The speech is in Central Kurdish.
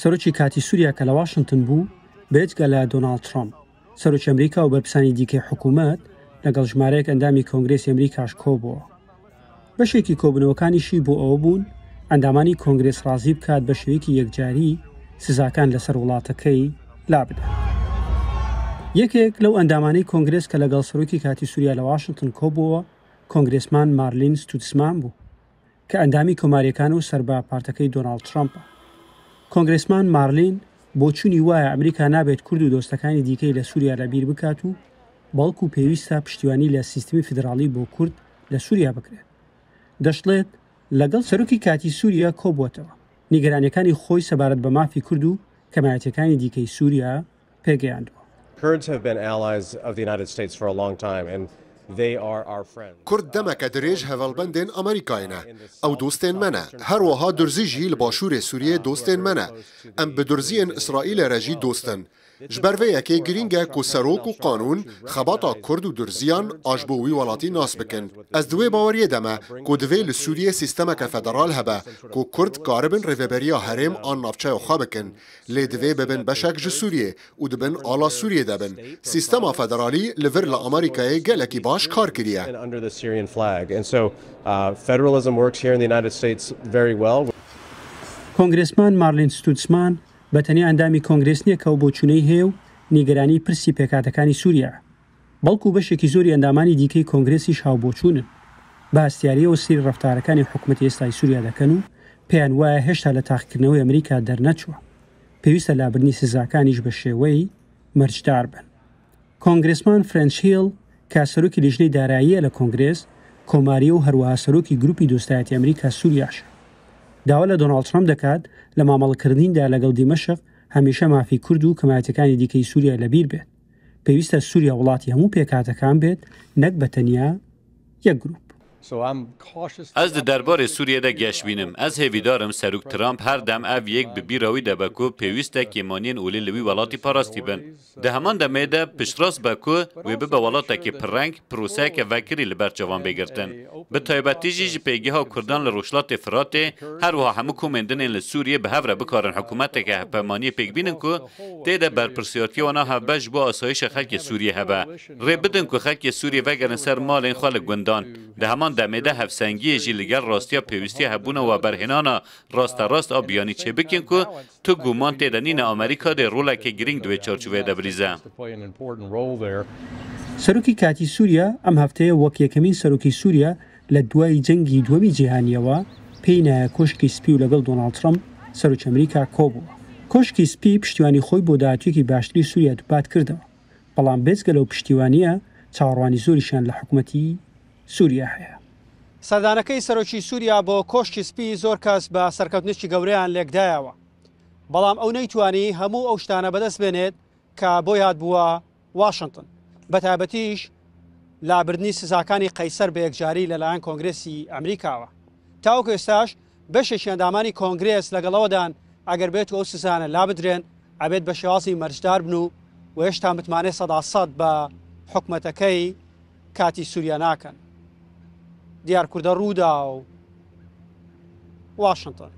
سەرۆکی کاتی سووریا کە لە واشنگتن بوو بێجگە لە دۆناڵد ترامپ سەرۆکی ئەمریکا و بەرپرسانی دیکەی حکوومەت لەگەڵ ژمارەیەک ئەندامی کۆنگرێسی ئەمریکاش کۆبووە. بەشێکی کۆبنەوەکانیشی بۆ ئەوە بوون ئەندامانی کۆنگرێس ڕازی بکات بە شێوەیەکی یەکجاری سزاکان لەسەر وڵاتەکەی لابدات. یەکێک لەو ئەندامانەی کۆنگرێس کە لەگەڵ سەرۆکی کاتی سووریا لە واشنگتن کۆبووە کۆنگرێسمان مارلین ستوتسمان بوو کە ئەندامی کۆماریەکان و سەربا پارتەکەی دۆناڵد ترامپە. کۆنگرێسمان مارلین بۆ چوونی وایە ئەمریکا نابێت کورد و دۆستەکانی دیکەی لە سووریا لەبیر بکات و بەڵکو پێویستە پشتیوانی لە سیستمی فیدراڵی بۆ کورد لە سووریا بکرێت. دەشڵێت لەگەڵ سەرۆکی کاتی سووریا کۆبووەتەوە نیگەرانیەکانی خۆی سەبارەت بە مافی کورد و کەمایەتەکانی دیکەی سووریا پێگەیاندووە. کورد دەمەکە درێژ هەڤڵبەندên ئەمریکایە ئەو دۆستên منە هەروەها دورزیژی لە باشوورێ سووریێ دۆستên منە ئەم بە دورزیên ئیسرائیلە رەژی دۆستن ji ber vê yekê giring e ku serok û qanûn xebata Kurd û Durziyan aj bo wî welatî nas bikin. Ez di wê baweriyê de me ku divê li Sûriyê sîstemeke federal hebe ku Kurd karibin rêveberiya herêm an navçeya xwe bikin. Lê divê bibin beşek ji Sûriyê û dibin ala Sûriyê de bin. Sîstema federalî li vir li Amerîkayê gelekî baş kar kiriye. کۆنگرێسمان مارلین ستوتسمان بە تەنیا ئەندامی کۆنگرێس نییە کە بۆ چوونەی هەیە و نیگەرانی پرسی پێکاتەکانی سووریا بەڵکو بەشێکی زۆری ئەندامانی دیکەی کۆنگرێسیش هاوبۆچوونن بە هەستیاریەوە سیر ڕەفتارەکانی حکوومەتی ئێستای سووریا دەکەن و پێیان وایە هێشتا لە تاقیکردنەوەی ئەمریکا دەرنەچووە پێویستە لابردنی سزاکانیش بە شێوەی مەرجدار بن. کۆنگرێسمان فرەنچ هیل کە سەرۆکی لیژنەی داراییە لە کۆنگرێس کۆماریە و هەروەها سەرۆکی گروپی دۆستایەتی ئەمریکا سووریاشە داوا لە دۆناڵد ترامپ دەکات لە مامەڵەکردنیدا لەگەڵ دیمەشق هەمیشە مافی کورد و کەمایەتەکانی دیکەی سووریا لەبیر بێت. پێویستە سووریا وڵاتی هەموو پێکاتەکان بێت نەک بە تەنیا یەک گروپ. Ez di derbarê Sûriyê de geş bînim. Ez hêvîdarim Serok Trump her dem ev yek bi bîra wî de be ku pêwîst e kêmaniyên olê li wî welatî parastî bin. Di heman demê de piştrast be ku wê bibe welatekî pirreng proseyeke vekirî li ber çavan bêgirtin. Bi taybetî jî ji pêgeha Kurdan li Rojhilatê Firatê her wiha hemû komên dinên li Sûriyê bi hev re bikarin hikûmeteke hevpeymaniyê pêkbînin ku tê de berpirsiyatiya wana hevbe ji bo asayişa xelkê Sûriyê hebe. Rê bidin ku xelkê Sûriyê vegerin ser malên xwe li gundan. Di heman demê de hevsengiyê jî li gel rastiya pêwîstiya hebûna we berhênana rasterast a biyanî çêbikin ku tu guman tê de nîne Amerîka dê rolekê giring di wê çarçoveyê de birîze. سەرۆکی کاتی سووریا ئەم هەفتەیە وەک یەکەمین سەرۆکی سووریا لە دوای جەنگی دووەمی جیهانیەوە پێی نایە کۆشکی سپی و لەگەڵ دۆناڵد ترامپ سەرۆکی ئەمریکا کۆبووە. کۆشکی سپی پشتیوانی خۆی بۆ داهاتوویەکی باشتری سووریا دووپات کردەوە بەڵام بێجگە لەو پشتیوانیە چاوەڕوانی زۆریشیان لە حکوومەتی سووریا هەیە. سەردانەکەی سەرۆکی سووریا بۆ کۆشکی سپی زۆر کەس بە سەرکەوتنێکی گەورەیان لێکدایەوە بەڵام ئەو نەیتوانی هەموو ئەو شتانە بەدەست بێنێت کە بۆ یاد بووە واشنگتن بەتایبەتیش لابردنی سزاکانی قەیسەر بە یەکجاری لەلایەن کۆنگرێسی ئەمریکاوە. تاوەکو ئێستاش بەشێکی ئەندامانی کۆنگرێس لەگەڵەوەدان ئەگەر بێت ئەو سزانە لابدرێن ئەبێت بە شێوازی مەرجدار بن و هێشتا متمانێ 100% بە حکومەتەکەی کاتی سووریا ناکەن. دیار کوردە ڕوودا و واشنگتن.